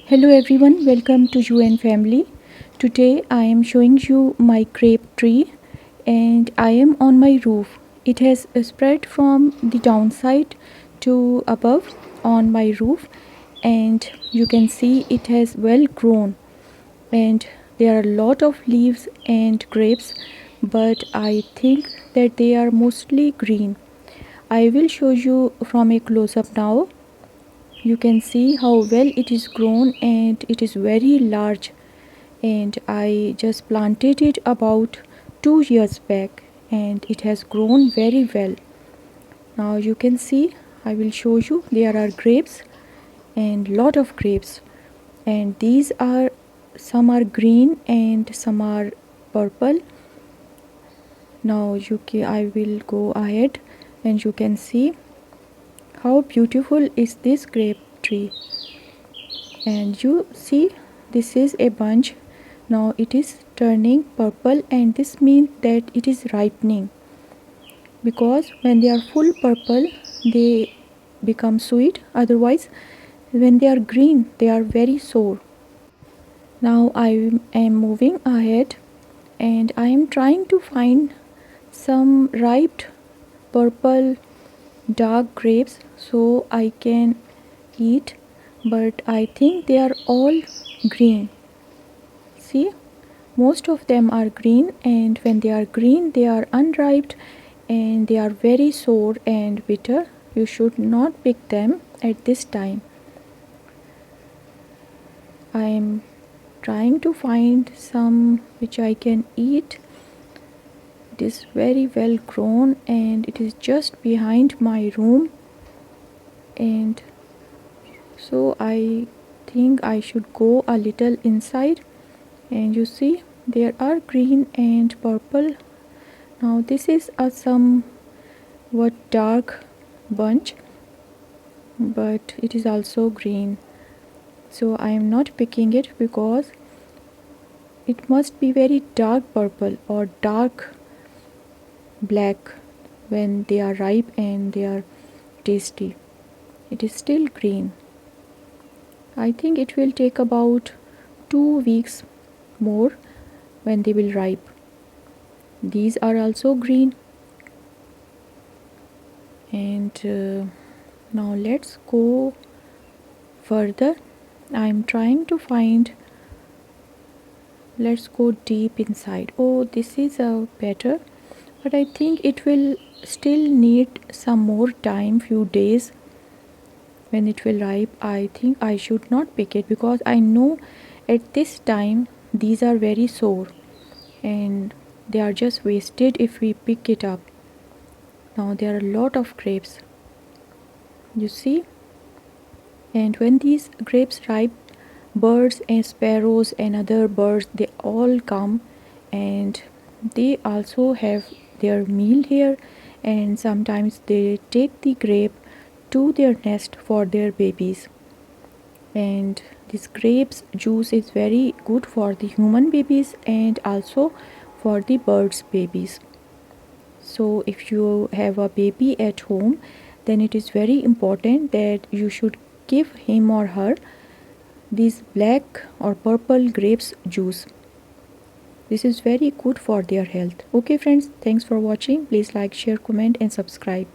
Hello everyone, welcome to UN family. Today I am showing you my grape tree and I am on my roof. It has spread from the downside to above on my roof, and you can see it has well grown, and there are a lot of leaves and grapes, but I think that they are mostly green. I will show you from a close up now. You can see how well it is grown and it is very large, and I just planted it about 2 years back and it has grown very well. Now you can see, I will show you, there are grapes and lot of grapes, and these are, some are green and some are purple. Now I will go ahead and you can see how beautiful is this grape tree. And you see, this is a bunch. Now it is turning purple, and this means that it is ripening, because when they are full purple they become sweet, otherwise when they are green they are very sour. Now I am moving ahead and I am trying to find some ripe purple dark grapes so I can eat, but I think they are all green. See, most of them are green, and when they are green they are unripe and they are very sour and bitter. You should not pick them at this time. I am trying to find some which I can eat. It is very well grown and it is just behind my room, and so I think I should go a little inside. And you see, there are green and purple. Now this is a somewhat dark bunch, but it is also green, so I am not picking it because it must be very dark purple or dark black when they are ripe and they are tasty. It is still green. I think it will take about 2 weeks more when they will ripe. These are also green. And now let's go further. I'm trying to find, let's go deep inside. Oh, this is a better, but I think it will still need some more time, few days. When it will ripe, I think I should not pick it because I know at this time these are very sour and they are just wasted if we pick it up. Now there are a lot of grapes, you see, and when these grapes ripe, birds and sparrows and other birds, they all come and they also have their meal here, and sometimes they take the grape to their nest for their babies. And this grapes juice is very good for the human babies and also for the birds babies. So if you have a baby at home, then it is very important that you should give him or her this black or purple grapes juice. This is very good for their health. Okay friends, thanks for watching. Please like, share, comment and subscribe.